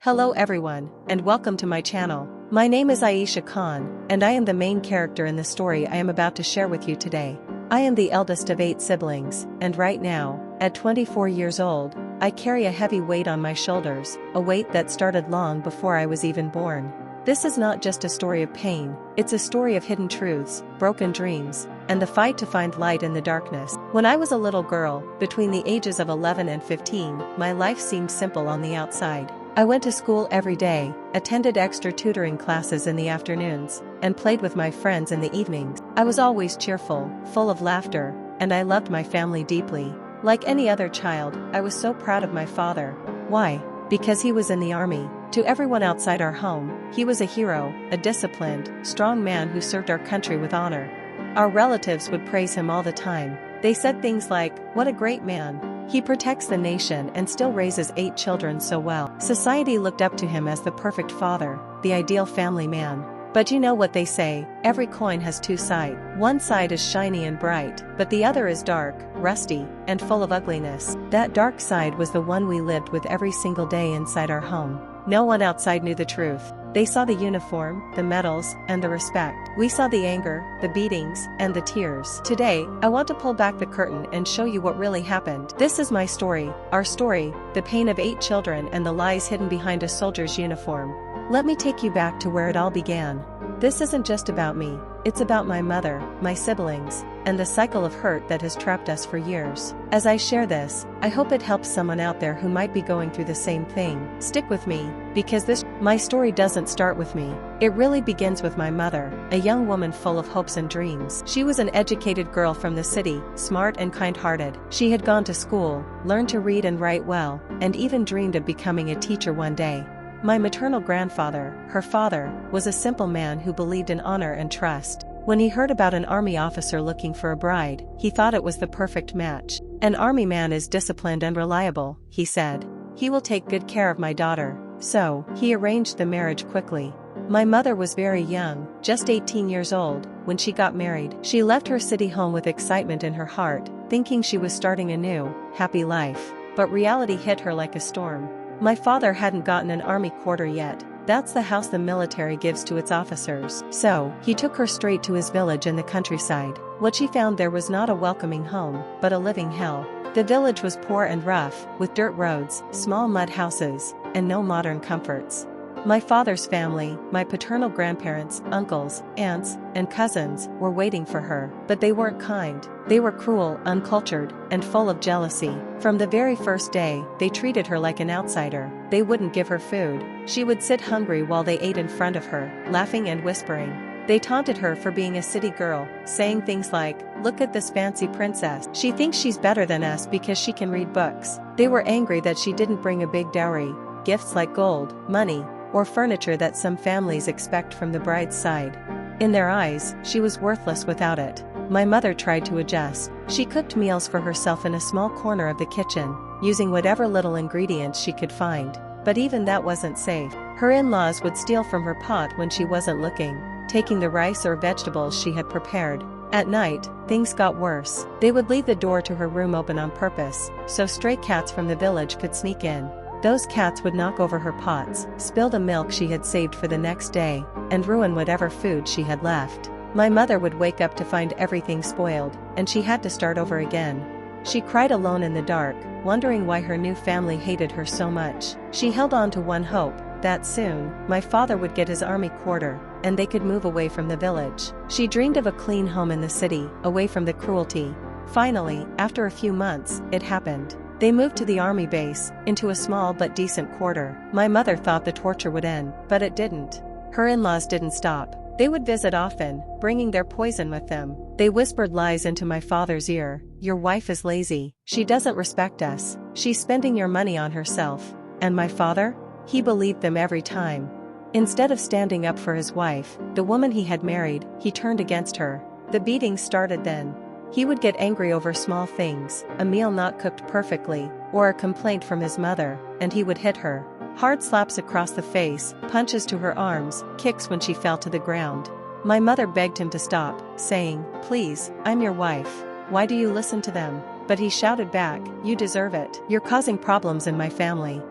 Hello everyone, and welcome to my channel. My name is Aisha Khan, and I am the main character in the story I am about to share with you today. I am the eldest of 8 siblings, and right now, at 24 years old, I carry a heavy weight on my shoulders, a weight that started long before I was even born. This is not just a story of pain, it's a story of hidden truths, broken dreams, and the fight to find light in the darkness. When I was a little girl, between the ages of 11 and 15, my life seemed simple on the outside. I went to school every day, attended extra tutoring classes in the afternoons, and played with my friends in the evenings. I was always cheerful, full of laughter, and I loved my family deeply. Like any other child, I was so proud of my father. Why? Because he was in the army. To everyone outside our home, he was a hero, a disciplined, strong man who served our country with honor. Our relatives would praise him all the time. They said things like, "What a great man. He protects the nation and still raises 8 children so well." Society looked up to him as the perfect father, the ideal family man. But you know what they say, every coin has 2 sides. One side is shiny and bright, but the other is dark, rusty, and full of ugliness. That dark side was the one we lived with every single day inside our home. No one outside knew the truth. They saw the uniform, the medals, and the respect. We saw the anger, the beatings, and the tears. Today, I want to pull back the curtain and show you what really happened. This is my story, our story, the pain of 8 children and the lies hidden behind a soldier's uniform. Let me take you back to where it all began. This isn't just about me, it's about my mother, my siblings, and the cycle of hurt that has trapped us for years. As I share this, I hope it helps someone out there who might be going through the same thing. Stick with me, because my story doesn't start with me. It really begins with my mother, a young woman full of hopes and dreams. She was an educated girl from the city, smart and kind-hearted. She had gone to school, learned to read and write well, and even dreamed of becoming a teacher one day. My maternal grandfather, her father, was a simple man who believed in honor and trust. When he heard about an army officer looking for a bride, he thought it was the perfect match. "An army man is disciplined and reliable," he said. "He will take good care of my daughter." So, he arranged the marriage quickly. My mother was very young, just 18 years old, when she got married. She left her city home with excitement in her heart, thinking she was starting a new, happy life. But reality hit her like a storm. My father hadn't gotten an army quarter yet. That's the house the military gives to its officers. So, he took her straight to his village in the countryside. What she found there was not a welcoming home, but a living hell. The village was poor and rough, with dirt roads, small mud houses, and no modern comforts. My father's family, my paternal grandparents, uncles, aunts, and cousins, were waiting for her. But they weren't kind. They were cruel, uncultured, and full of jealousy. From the very first day, they treated her like an outsider. They wouldn't give her food. She would sit hungry while they ate in front of her, laughing and whispering. They taunted her for being a city girl, saying things like, "Look at this fancy princess. She thinks she's better than us because she can read books." They were angry that she didn't bring a big dowry, gifts like gold, money, or furniture that some families expect from the bride's side. In their eyes, she was worthless without it. My mother tried to adjust. She cooked meals for herself in a small corner of the kitchen, using whatever little ingredients she could find. But even that wasn't safe. Her in-laws would steal from her pot when she wasn't looking, taking the rice or vegetables she had prepared. At night, things got worse. They would leave the door to her room open on purpose, so stray cats from the village could sneak in. Those cats would knock over her pots, spill the milk she had saved for the next day, and ruin whatever food she had left. My mother would wake up to find everything spoiled, and she had to start over again. She cried alone in the dark, wondering why her new family hated her so much. She held on to one hope, that soon, my father would get his army quarter, and they could move away from the village. She dreamed of a clean home in the city, away from the cruelty. Finally, after a few months, it happened. They moved to the army base, into a small but decent quarter. My mother thought the torture would end, but it didn't. Her in-laws didn't stop. They would visit often, bringing their poison with them. They whispered lies into my father's ear. "Your wife is lazy. She doesn't respect us. She's spending your money on herself." And my father? He believed them every time. Instead of standing up for his wife, the woman he had married, he turned against her. The beatings started then. He would get angry over small things, a meal not cooked perfectly, or a complaint from his mother, and he would hit her. Hard slaps across the face, punches to her arms, kicks when she fell to the ground. My mother begged him to stop, saying, "Please, I'm your wife. Why do you listen to them?" But he shouted back, "You deserve it. You're causing problems in my family."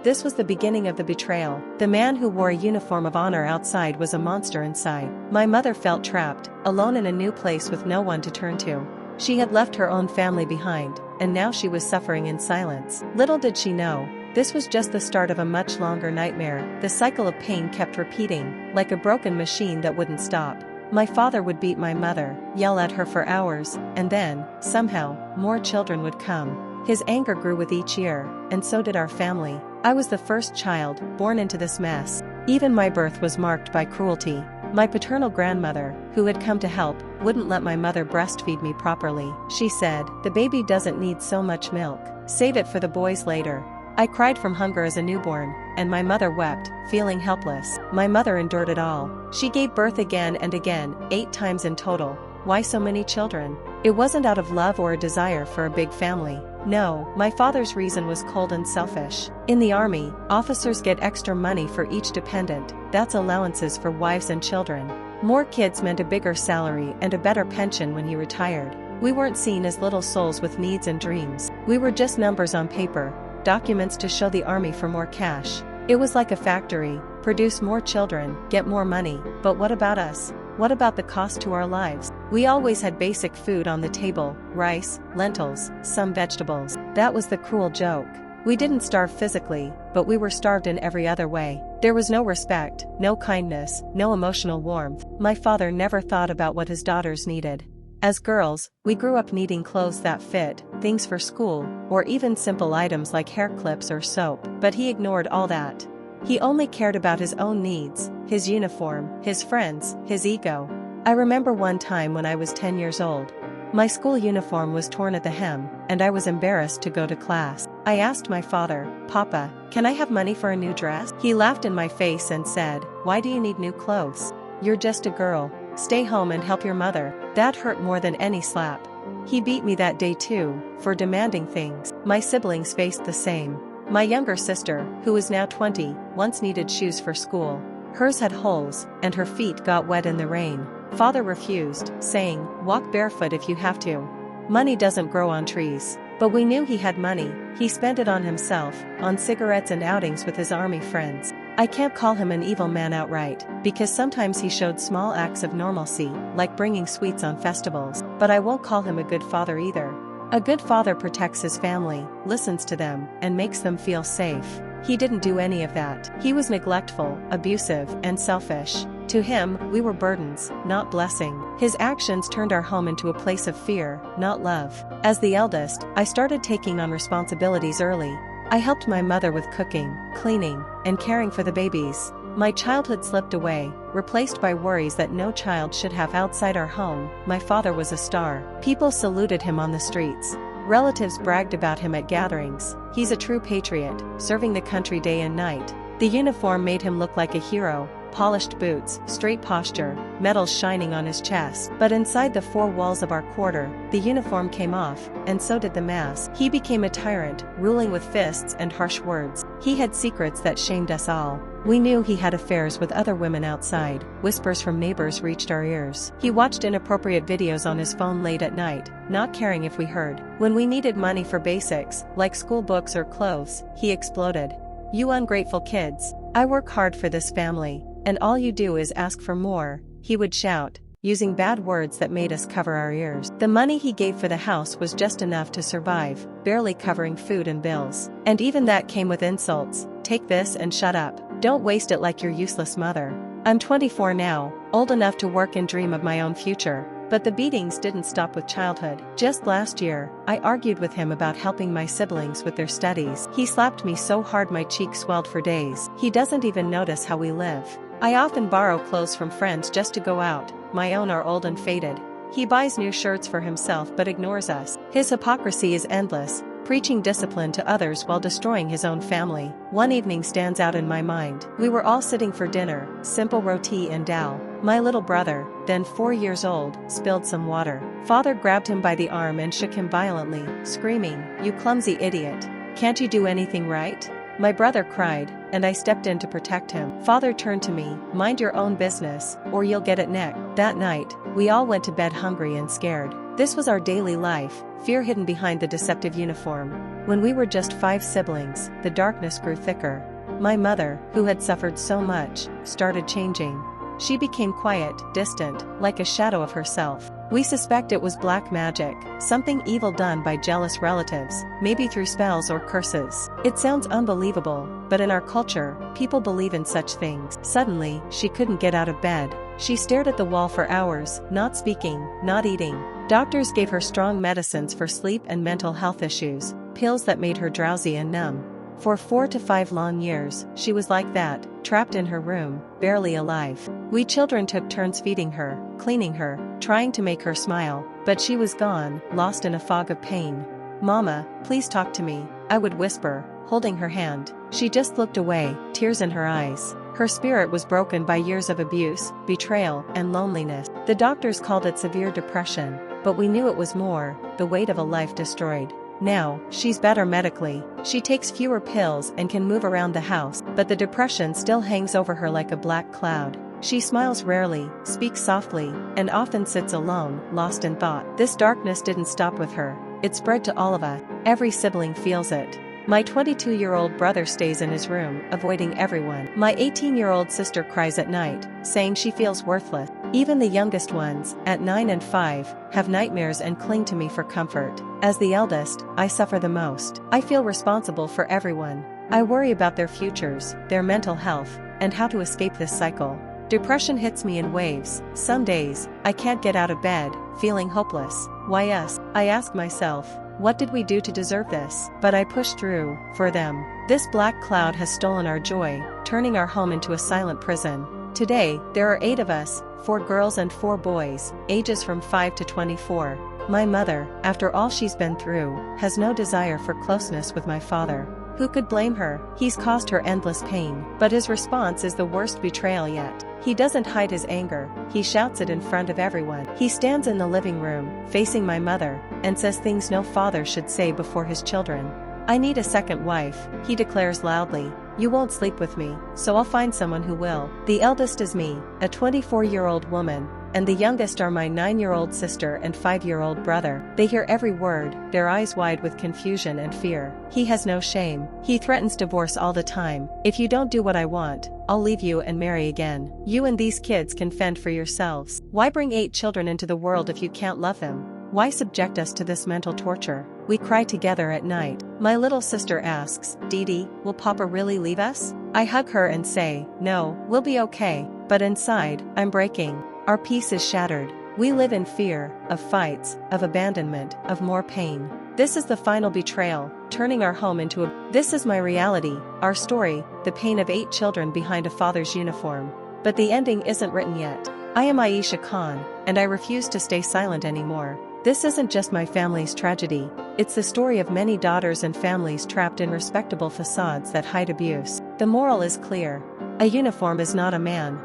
This was the beginning of the betrayal. The man who wore a uniform of honor outside was a monster inside. My mother felt trapped, alone in a new place with no one to turn to. She had left her own family behind, and now she was suffering in silence. Little did she know, this was just the start of a much longer nightmare. The cycle of pain kept repeating, like a broken machine that wouldn't stop. My father would beat my mother, yell at her for hours, and then, somehow, more children would come. His anger grew with each year, and so did our family. I was the first child, born into this mess. Even my birth was marked by cruelty. My paternal grandmother, who had come to help, wouldn't let my mother breastfeed me properly. She said, "The baby doesn't need so much milk. Save it for the boys later." I cried from hunger as a newborn, and my mother wept, feeling helpless. My mother endured it all. She gave birth again and again, 8 times in total. Why so many children? It wasn't out of love or a desire for a big family. No, my father's reason was cold and selfish. In the army, officers get extra money for each dependent. That's allowances for wives and children. More kids meant a bigger salary and a better pension when he retired. We weren't seen as little souls with needs and dreams. We were just numbers on paper, documents to show the army for more cash. It was like a factory: produce more children, get more money. But what about us? What about the cost to our lives? We always had basic food on the table: rice, lentils, some vegetables. That was the cruel joke. We didn't starve physically, but we were starved in every other way. There was no respect, no kindness, no emotional warmth. My father never thought about what his daughters needed. As girls, we grew up needing clothes that fit, things for school, or even simple items like hair clips or soap. But he ignored all that. He only cared about his own needs, his uniform, his friends, his ego. I remember one time when I was 10 years old. My school uniform was torn at the hem, and I was embarrassed to go to class. I asked my father, "Papa, can I have money for a new dress?" He laughed in my face and said, "Why do you need new clothes? You're just a girl. Stay home and help your mother." That hurt more than any slap. He beat me that day too, for demanding things. My siblings faced the same. My younger sister, who is now 20, once needed shoes for school. Hers had holes, and her feet got wet in the rain. Father refused, saying, "Walk barefoot if you have to. Money doesn't grow on trees." But we knew he had money. He spent it on himself, on cigarettes and outings with his army friends. I can't call him an evil man outright, because sometimes he showed small acts of normalcy, like bringing sweets on festivals. But I won't call him a good father either. A good father protects his family, listens to them, and makes them feel safe. He didn't do any of that. He was neglectful, abusive, and selfish. To him, we were burdens, not blessing. His actions turned our home into a place of fear, not love. As the eldest, I started taking on responsibilities early. I helped my mother with cooking, cleaning, and caring for the babies. My childhood slipped away, replaced by worries that no child should have outside our home. My father was a star. People saluted him on the streets. Relatives bragged about him at gatherings. He's a true patriot, serving the country day and night. The uniform made him look like a hero: polished boots, straight posture, medals shining on his chest. But inside the 4 walls of our quarter, the uniform came off, and so did the mask. He became a tyrant, ruling with fists and harsh words. He had secrets that shamed us all. We knew he had affairs with other women outside. Whispers from neighbors reached our ears. He watched inappropriate videos on his phone late at night, not caring if we heard. When we needed money for basics, like school books or clothes, he exploded. "You ungrateful kids. I work hard for this family, and all you do is ask for more," he would shout, using bad words that made us cover our ears. The money he gave for the house was just enough to survive, barely covering food and bills. And even that came with insults: "Take this and shut up. Don't waste it like your useless mother." I'm 24 now, old enough to work and dream of my own future. But the beatings didn't stop with childhood. Just last year, I argued with him about helping my siblings with their studies. He slapped me so hard my cheeks swelled for days. He doesn't even notice how we live. I often borrow clothes from friends just to go out. My own are old and faded. He buys new shirts for himself but ignores us. His hypocrisy is endless, preaching discipline to others while destroying his own family. One evening stands out in my mind. We were all sitting for dinner, simple roti and dal. My little brother, then 4 years old, spilled some water. Father grabbed him by the arm and shook him violently, screaming, "You clumsy idiot. Can't you do anything right?" My brother cried, and I stepped in to protect him. Father turned to me, "Mind your own business, or you'll get it next." That night, we all went to bed hungry and scared. This was our daily life, fear hidden behind the deceptive uniform. When we were just 5 siblings, the darkness grew thicker. My mother, who had suffered so much, started changing. She became quiet, distant, like a shadow of herself. We suspect it was black magic, something evil done by jealous relatives, maybe through spells or curses. It sounds unbelievable, but in our culture, people believe in such things. Suddenly, she couldn't get out of bed. She stared at the wall for hours, not speaking, not eating. Doctors gave her strong medicines for sleep and mental health issues, pills that made her drowsy and numb. For 4 to 5 long years, she was like that, trapped in her room, barely alive. We children took turns feeding her, cleaning her, trying to make her smile, but she was gone, lost in a fog of pain. "Mama, please talk to me," I would whisper, holding her hand. She just looked away, tears in her eyes. Her spirit was broken by years of abuse, betrayal, and loneliness. The doctors called it severe depression, but we knew it was more, the weight of a life destroyed. Now, she's better medically, she takes fewer pills and can move around the house, but the depression still hangs over her like a black cloud. She smiles rarely, speaks softly, and often sits alone, lost in thought. This darkness didn't stop with her, it spread to all of us. Every sibling feels it. My 22-year-old brother stays in his room, avoiding everyone. My 18-year-old sister cries at night, saying she feels worthless. Even the youngest ones, at 9 and 5, have nightmares and cling to me for comfort. As the eldest, I suffer the most. I feel responsible for everyone. I worry about their futures, their mental health, and how to escape this cycle. Depression hits me in waves. Some days, I can't get out of bed, feeling hopeless. Why us? I ask myself. What did we do to deserve this? But I push through, for them. This black cloud has stolen our joy, turning our home into a silent prison. Today, there are 8 of us, 4 girls and 4 boys, ages from 5 to 24. My mother, after all she's been through, has no desire for closeness with my father. Who could blame her? He's caused her endless pain, but his response is the worst betrayal yet. He doesn't hide his anger, he shouts it in front of everyone. He stands in the living room, facing my mother, and says things no father should say before his children. "I need a second wife," he declares loudly. "You won't sleep with me, so I'll find someone who will." The eldest is me, a 24-year-old woman, and the youngest are my 9-year-old sister and 5-year-old brother. They hear every word, their eyes wide with confusion and fear. He has no shame. He threatens divorce all the time. "If you don't do what I want, I'll leave you and marry again. You and these kids can fend for yourselves. Why bring 8 children into the world if you can't love them? Why subject us to this mental torture?" We cry together at night. My little sister asks, "Dee Dee, will Papa really leave us?" I hug her and say, "No, we'll be okay." But inside, I'm breaking. Our peace is shattered. We live in fear, of fights, of abandonment, of more pain. This is the final betrayal, turning our home into a... This is my reality, our story, the pain of 8 children behind a father's uniform. But the ending isn't written yet. I am Aisha Khan, and I refuse to stay silent anymore. This isn't just my family's tragedy, it's the story of many daughters and families trapped in respectable facades that hide abuse. The moral is clear. A uniform is not a man.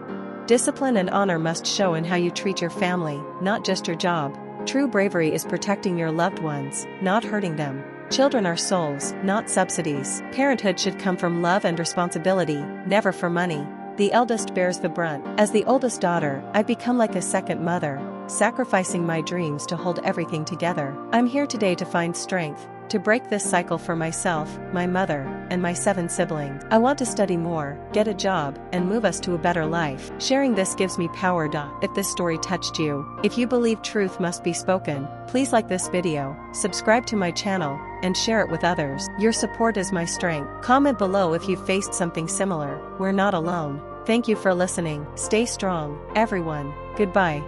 Discipline and honor must show in how you treat your family, not just your job. True bravery is protecting your loved ones, not hurting them. Children are souls, not subsidies. Parenthood should come from love and responsibility, never for money. The eldest bears the brunt. As the oldest daughter, I've become like a second mother, sacrificing my dreams to hold everything together. I'm here today to find strength, to break this cycle for myself, my mother, and my 7 siblings. I want to study more, get a job, and move us to a better life. Sharing this gives me power. If this story touched you, if you believe truth must be spoken, please like this video, subscribe to my channel, and share it with others. Your support is my strength. Comment below if you've faced something similar. We're not alone. Thank you for listening. Stay strong, everyone. Goodbye.